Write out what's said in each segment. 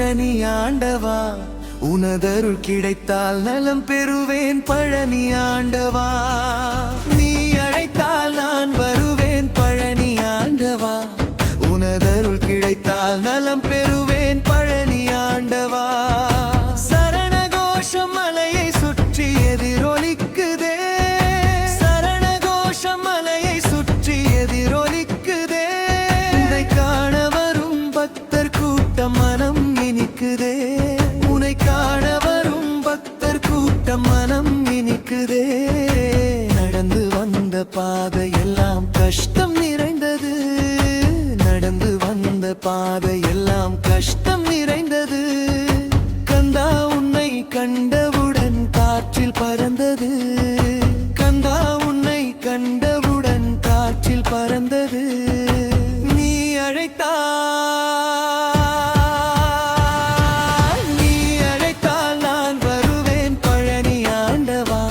பழனி ஆண்டவா, உனதருள் கிடைத்தால் நலம் பெறுவேன் பழனி ஆண்டவா. நீ அழைத்தால் நான் வருவேன் பழனி ஆண்டவா, உனதருள் கிடைத்தால் நலம் பெறுவேன் பழனி ஆண்டவா. சரண கோஷம் மலையை சுற்றி எதிரொலிக்குதே, சரண கோஷம் மலையை சுற்றி எதிரொலிக்குதே. உன்னை காண வரும் பக்தர் கூட்டம் மனம் இனிக்குதே, உன்னை காண வரும் பக்தர் கூட்டம் மனம் இனிக்குதே. நடந்து வந்த பாதையெல்லாம் கஷ்டம் நிறைந்தது, நடந்து வந்த பாதையெல்லாம் கஷ்டம் நிறைந்தது. கந்தா உன்னை கண்டவுடன் காற்றில் பறந்தது, கந்தா உன்னை கண்டவுடன் காற்றில் பறந்தது. நீ அழைத்தால், நீ அழைத்தால் நான் வருவேன் பழனி ஆண்டவா,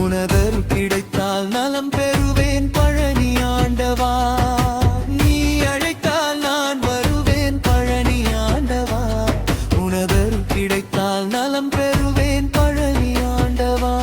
உனதருள் கிடைத்தால் நலம் பெறுவேன் பழனி ஆண்டவா. நீ அழைத்தால் நான் வருவேன் பழனி ஆண்டவா, உனதருள் கிடைத்தால் நலம் பெறுவேன் பழனி ஆண்டவா.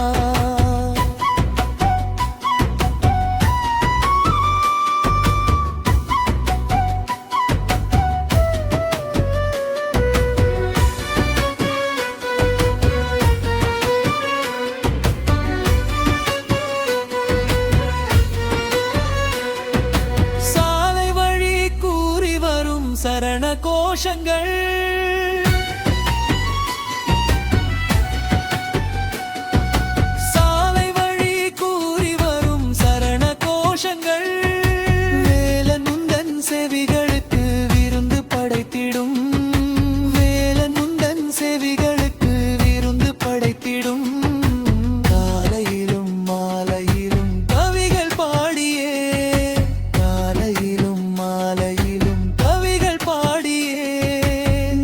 சாலை வழி கூறி வரும் சரண கோஷங்கள், சாலை வழி கூறி வரும் சரண கோஷங்கள். வேலன் உந்தன் செவிகளுக்கு விருந்து படைத்திடும், வேலன் உந்தன் செவிகளுக்கு விருந்து படைத்திடும். காலையிலும் மாலையிலும் கவிகள் பாடியே, காலையிலும் மாலையிலும் கவிகள் பாடியே.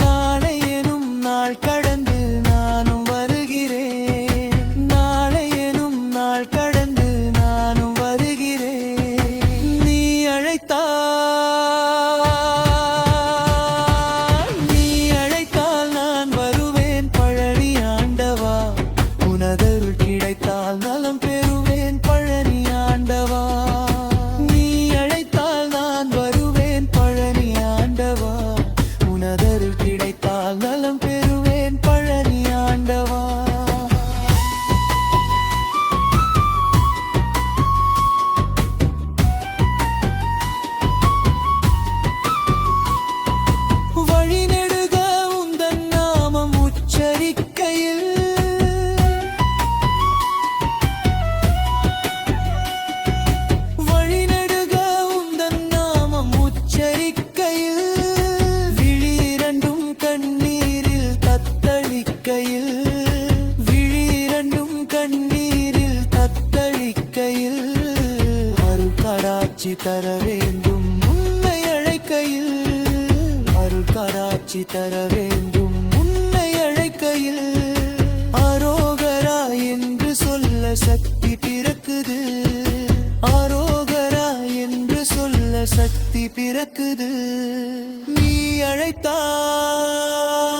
நாளை எனும் நாள் கடந்து நானும் வருகிறேன், நாளை எனும் நாள் கடந்து நானும் வருகிறேன். நீ அழைத்தால், நீ அழைத்தால் நான் வருவேன் பழனி ஆண்டவா, உனதருள் கிடைத்தால் நலம் பெறுவேன் பழனி ஆண்டவா. நீ அழைத்தால் நான் வருவேன் பழனி ஆண்டவா, உனதருள் கிடைத்தால் நலம் பெறுவேன் பழனி ஆண்டவா. வழிநெடுக உந்தன் நாமம் உச்சரிக்கையில், வழிநெடுக உந்தன் நாமம் உச்சரிக்கையில். விழி இரண்டும் கண்ணீரில் தத்தளிக்கையில், விழி இரண்டும் கண்ணீரில் தத்தளிக்கையில். அருள் காட்சி தர வேண்டும் உன்னை அழைக்கையில், அருள் காட்சி தர வேண்டும் உன்னை அழைக்கையில். ஆரோகரா என்று சொல்ல சக்தி பிறக்குது, ஆரோகரா என்று சொல்ல சக்தி பிறக்குது. நீ அழைத்தால்